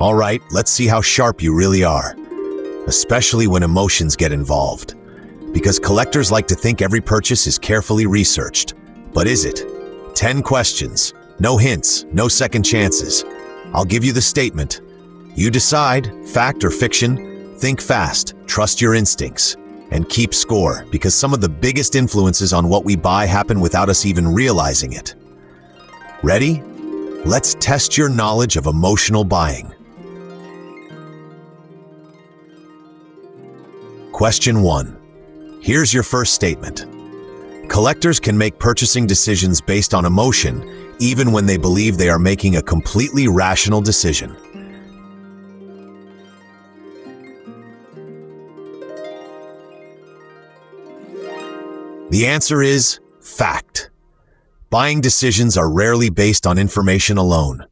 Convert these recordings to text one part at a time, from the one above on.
All right, let's see how sharp you really are, especially when emotions get involved. Because collectors like to think every purchase is carefully researched. But is it? 10 questions, no hints, no second chances. I'll give you the statement. You decide, fact or fiction, think fast, trust your instincts, and keep score, because some of the biggest influences on what we buy happen without us even realizing it. Ready? Let's test your knowledge of emotional buying. Question 1. Here's your first statement. Collectors can make purchasing decisions based on emotion, even when they believe they are making a completely rational decision. The answer is fact. Buying decisions are rarely based on information alone.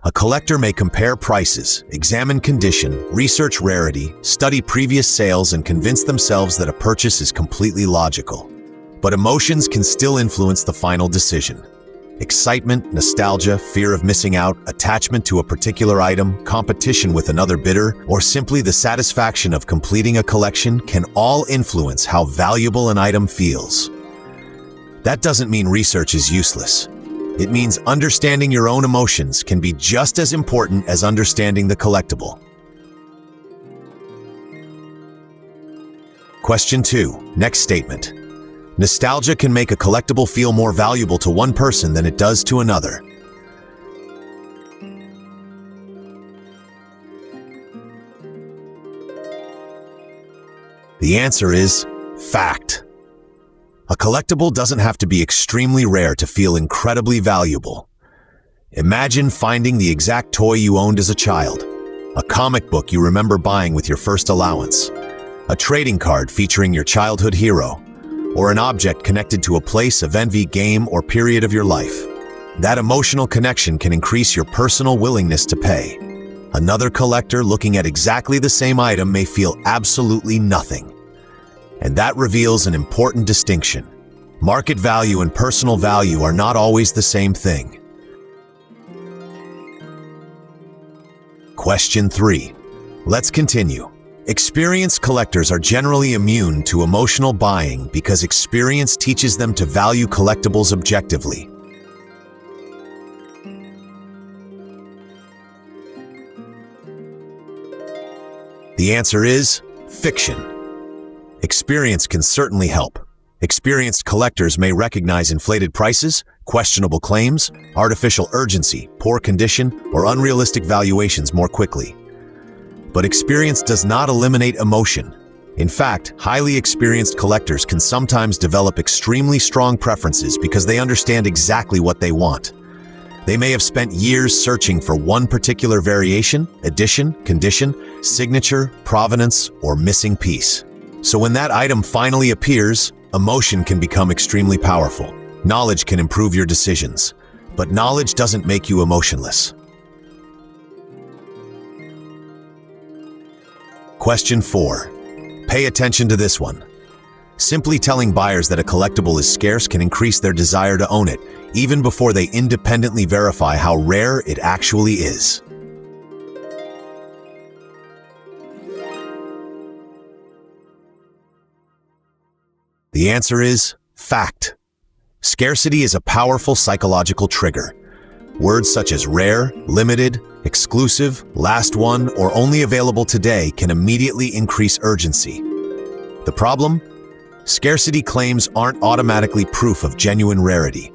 A collector may compare prices, examine condition, research rarity, study previous sales, and convince themselves that a purchase is completely logical. But emotions can still influence the final decision. Excitement, nostalgia, fear of missing out, attachment to a particular item, competition with another bidder, or simply the satisfaction of completing a collection can all influence how valuable an item feels. That doesn't mean research is useless. It means understanding your own emotions can be just as important as understanding the collectible. Question 2. Next statement. Nostalgia can make a collectible feel more valuable to one person than it does to another. The answer is fact. A collectible doesn't have to be extremely rare to feel incredibly valuable. Imagine finding the exact toy you owned as a child, a comic book you remember buying with your first allowance, a trading card featuring your childhood hero, or an object connected to a place, event, game, or period of your life. That emotional connection can increase your personal willingness to pay. Another collector looking at exactly the same item may feel absolutely nothing. And that reveals an important distinction. Market value and personal value are not always the same thing. Question 3. Let's continue. Experienced collectors are generally immune to emotional buying because experience teaches them to value collectibles objectively. The answer is fiction. Experience can certainly help. Experienced collectors may recognize inflated prices, questionable claims, artificial urgency, poor condition, or unrealistic valuations more quickly. But experience does not eliminate emotion. In fact, highly experienced collectors can sometimes develop extremely strong preferences because they understand exactly what they want. They may have spent years searching for one particular variation, edition, condition, signature, provenance, or missing piece. So when that item finally appears, emotion can become extremely powerful. Knowledge can improve your decisions, but knowledge doesn't make you emotionless. Question 4. Pay attention to this one. Simply telling buyers that a collectible is scarce can increase their desire to own it, even before they independently verify how rare it actually is. The answer is fact. Scarcity is a powerful psychological trigger. Words such as rare, limited, exclusive, last one, or only available today can immediately increase urgency. The problem? Scarcity claims aren't automatically proof of genuine rarity.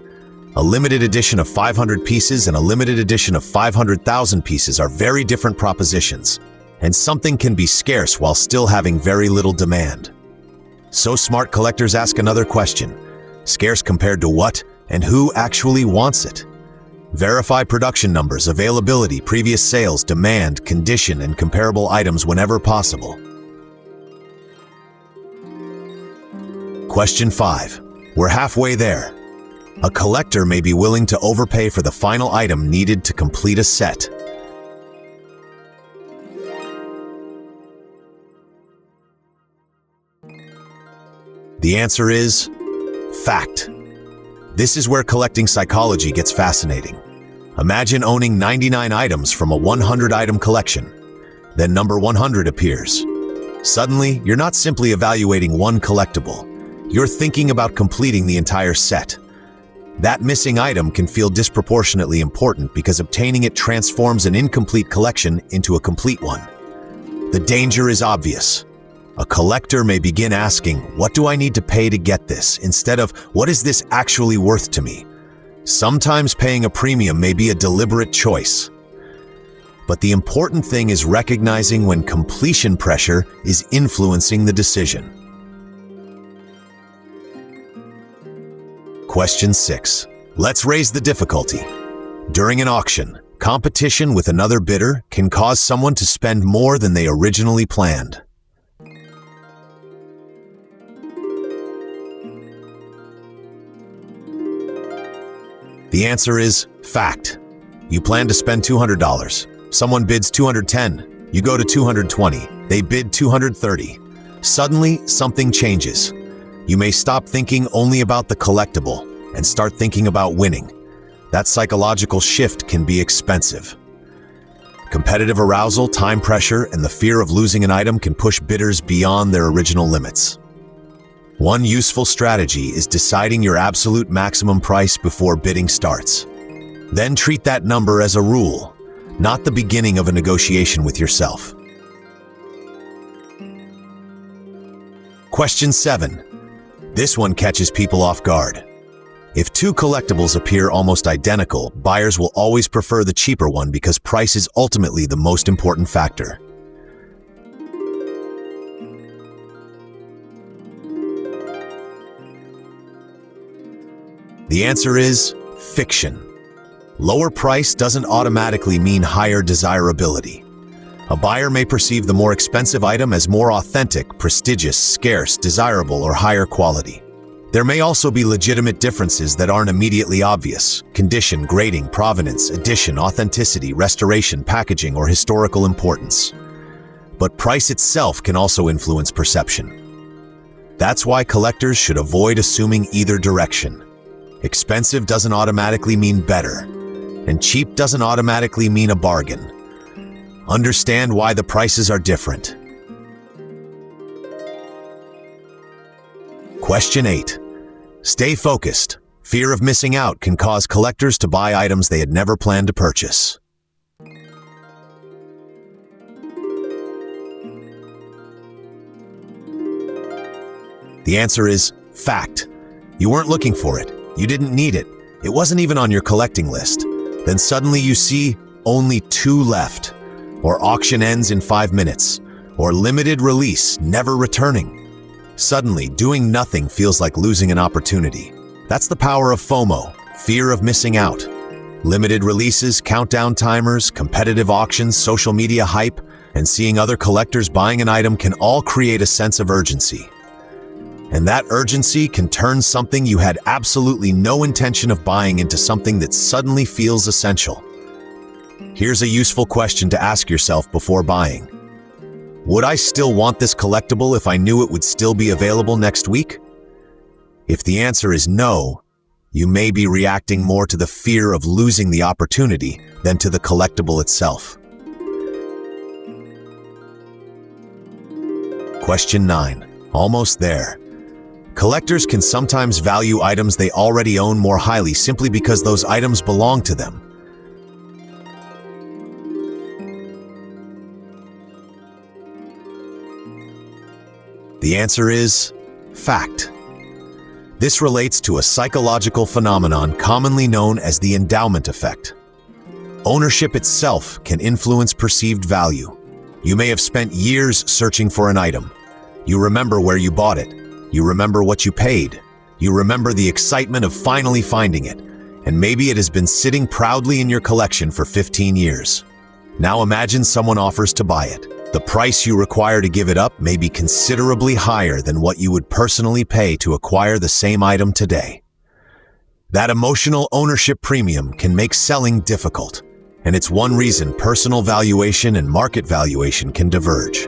A limited edition of 500 pieces and a limited edition of 500,000 pieces are very different propositions, and something can be scarce while still having very little demand. So smart collectors ask another question. Scarce compared to what and who actually wants it? Verify production numbers, availability, previous sales, demand, condition, and comparable items whenever possible. Question 5. We're halfway there. A collector may be willing to overpay for the final item needed to complete a set. The answer is fact. This is where collecting psychology gets fascinating. Imagine owning 99 items from a 100-item collection. Then number 100 appears. Suddenly, you're not simply evaluating one collectible. You're thinking about completing the entire set. That missing item can feel disproportionately important because obtaining it transforms an incomplete collection into a complete one. The danger is obvious. A collector may begin asking, "What do I need to pay to get this?" instead of, "What is this actually worth to me?" Sometimes paying a premium may be a deliberate choice. But the important thing is recognizing when completion pressure is influencing the decision. Question 6. Let's raise the difficulty. During an auction, competition with another bidder can cause someone to spend more than they originally planned. The answer is fact. You plan to spend $200. Someone bids $210. You go to $220. They bid $230. Suddenly, something changes. You may stop thinking only about the collectible and start thinking about winning. That psychological shift can be expensive. Competitive arousal, time pressure, and the fear of losing an item can push bidders beyond their original limits. One useful strategy is deciding your absolute maximum price before bidding starts. Then treat that number as a rule, not the beginning of a negotiation with yourself. Question 7. This one catches people off guard. If two collectibles appear almost identical, buyers will always prefer the cheaper one because price is ultimately the most important factor. The answer is fiction. Lower price doesn't automatically mean higher desirability. A buyer may perceive the more expensive item as more authentic, prestigious, scarce, desirable, or higher quality. There may also be legitimate differences that aren't immediately obvious: condition, grading, provenance, edition, authenticity, restoration, packaging, or historical importance. But price itself can also influence perception. That's why collectors should avoid assuming either direction. Expensive doesn't automatically mean better, and cheap doesn't automatically mean a bargain. Understand why the prices are different. Question 8. Stay focused. Fear of missing out can cause collectors to buy items they had never planned to purchase. The answer is fact. You weren't looking for it. You didn't need it. It wasn't even on your collecting list. Then suddenly you see only 2 left, or auction ends in 5 minutes, or limited release, never returning. Suddenly, doing nothing feels like losing an opportunity. That's the power of FOMO, fear of missing out. Limited releases, countdown timers, competitive auctions, social media hype, and seeing other collectors buying an item can all create a sense of urgency. And that urgency can turn something you had absolutely no intention of buying into something that suddenly feels essential. Here's a useful question to ask yourself before buying. Would I still want this collectible if I knew it would still be available next week? If the answer is no, you may be reacting more to the fear of losing the opportunity than to the collectible itself. Question 9. Almost there. Collectors can sometimes value items they already own more highly simply because those items belong to them. The answer is fact. This relates to a psychological phenomenon commonly known as the endowment effect. Ownership itself can influence perceived value. You may have spent years searching for an item. You remember where you bought it. You remember what you paid. You remember the excitement of finally finding it. And maybe it has been sitting proudly in your collection for 15 years. Now imagine someone offers to buy it. The price you require to give it up may be considerably higher than what you would personally pay to acquire the same item today. That emotional ownership premium can make selling difficult, and it's one reason personal valuation and market valuation can diverge.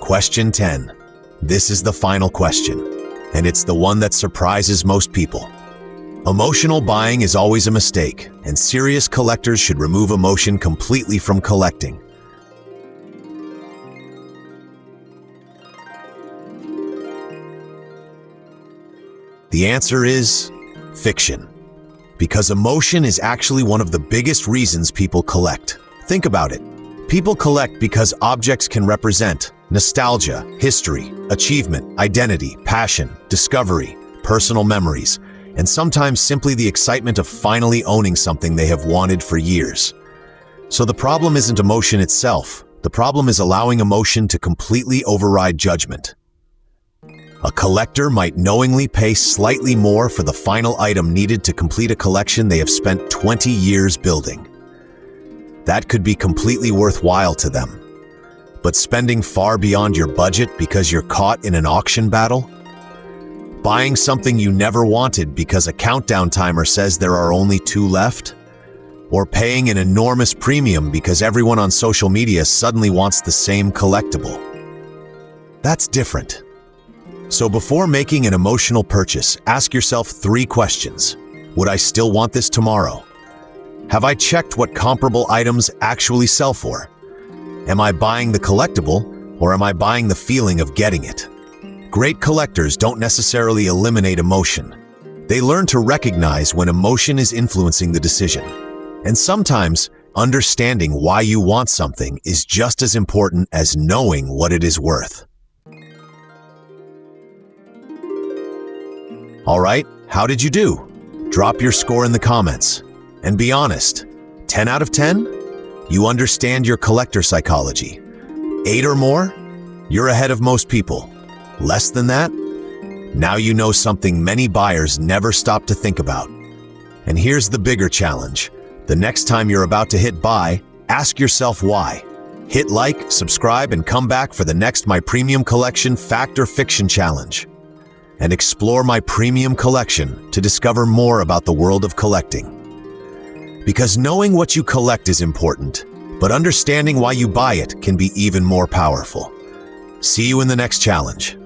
Question 10. This is the final question, and it's the one that surprises most people. Emotional buying is always a mistake, and serious collectors should remove emotion completely from collecting. The answer is fiction. Because emotion is actually one of the biggest reasons people collect. Think about it. People collect because objects can represent nostalgia, history, achievement, identity, passion, discovery, personal memories, and sometimes simply the excitement of finally owning something they have wanted for years. So the problem isn't emotion itself. The problem is allowing emotion to completely override judgment. A collector might knowingly pay slightly more for the final item needed to complete a collection they have spent 20 years building. That could be completely worthwhile to them. But spending far beyond your budget because you're caught in an auction battle? Buying something you never wanted because a countdown timer says there are only 2 left? Or paying an enormous premium because everyone on social media suddenly wants the same collectible? That's different. So before making an emotional purchase, ask yourself 3 questions. Would I still want this tomorrow? Have I checked what comparable items actually sell for? Am I buying the collectible, or am I buying the feeling of getting it? Great collectors don't necessarily eliminate emotion. They learn to recognize when emotion is influencing the decision. And sometimes, understanding why you want something is just as important as knowing what it is worth. All right, how did you do? Drop your score in the comments. And be honest, 10 out of 10? You understand your collector psychology. 8 or more? You're ahead of most people. Less than that? Now you know something many buyers never stop to think about. And here's the bigger challenge. The next time you're about to hit buy, ask yourself why. Hit like, subscribe, and come back for the next My Premium Collection Fact or Fiction Challenge. And explore my premium collection to discover more about the world of collecting. Because knowing what you collect is important, but understanding why you buy it can be even more powerful. See you in the next challenge.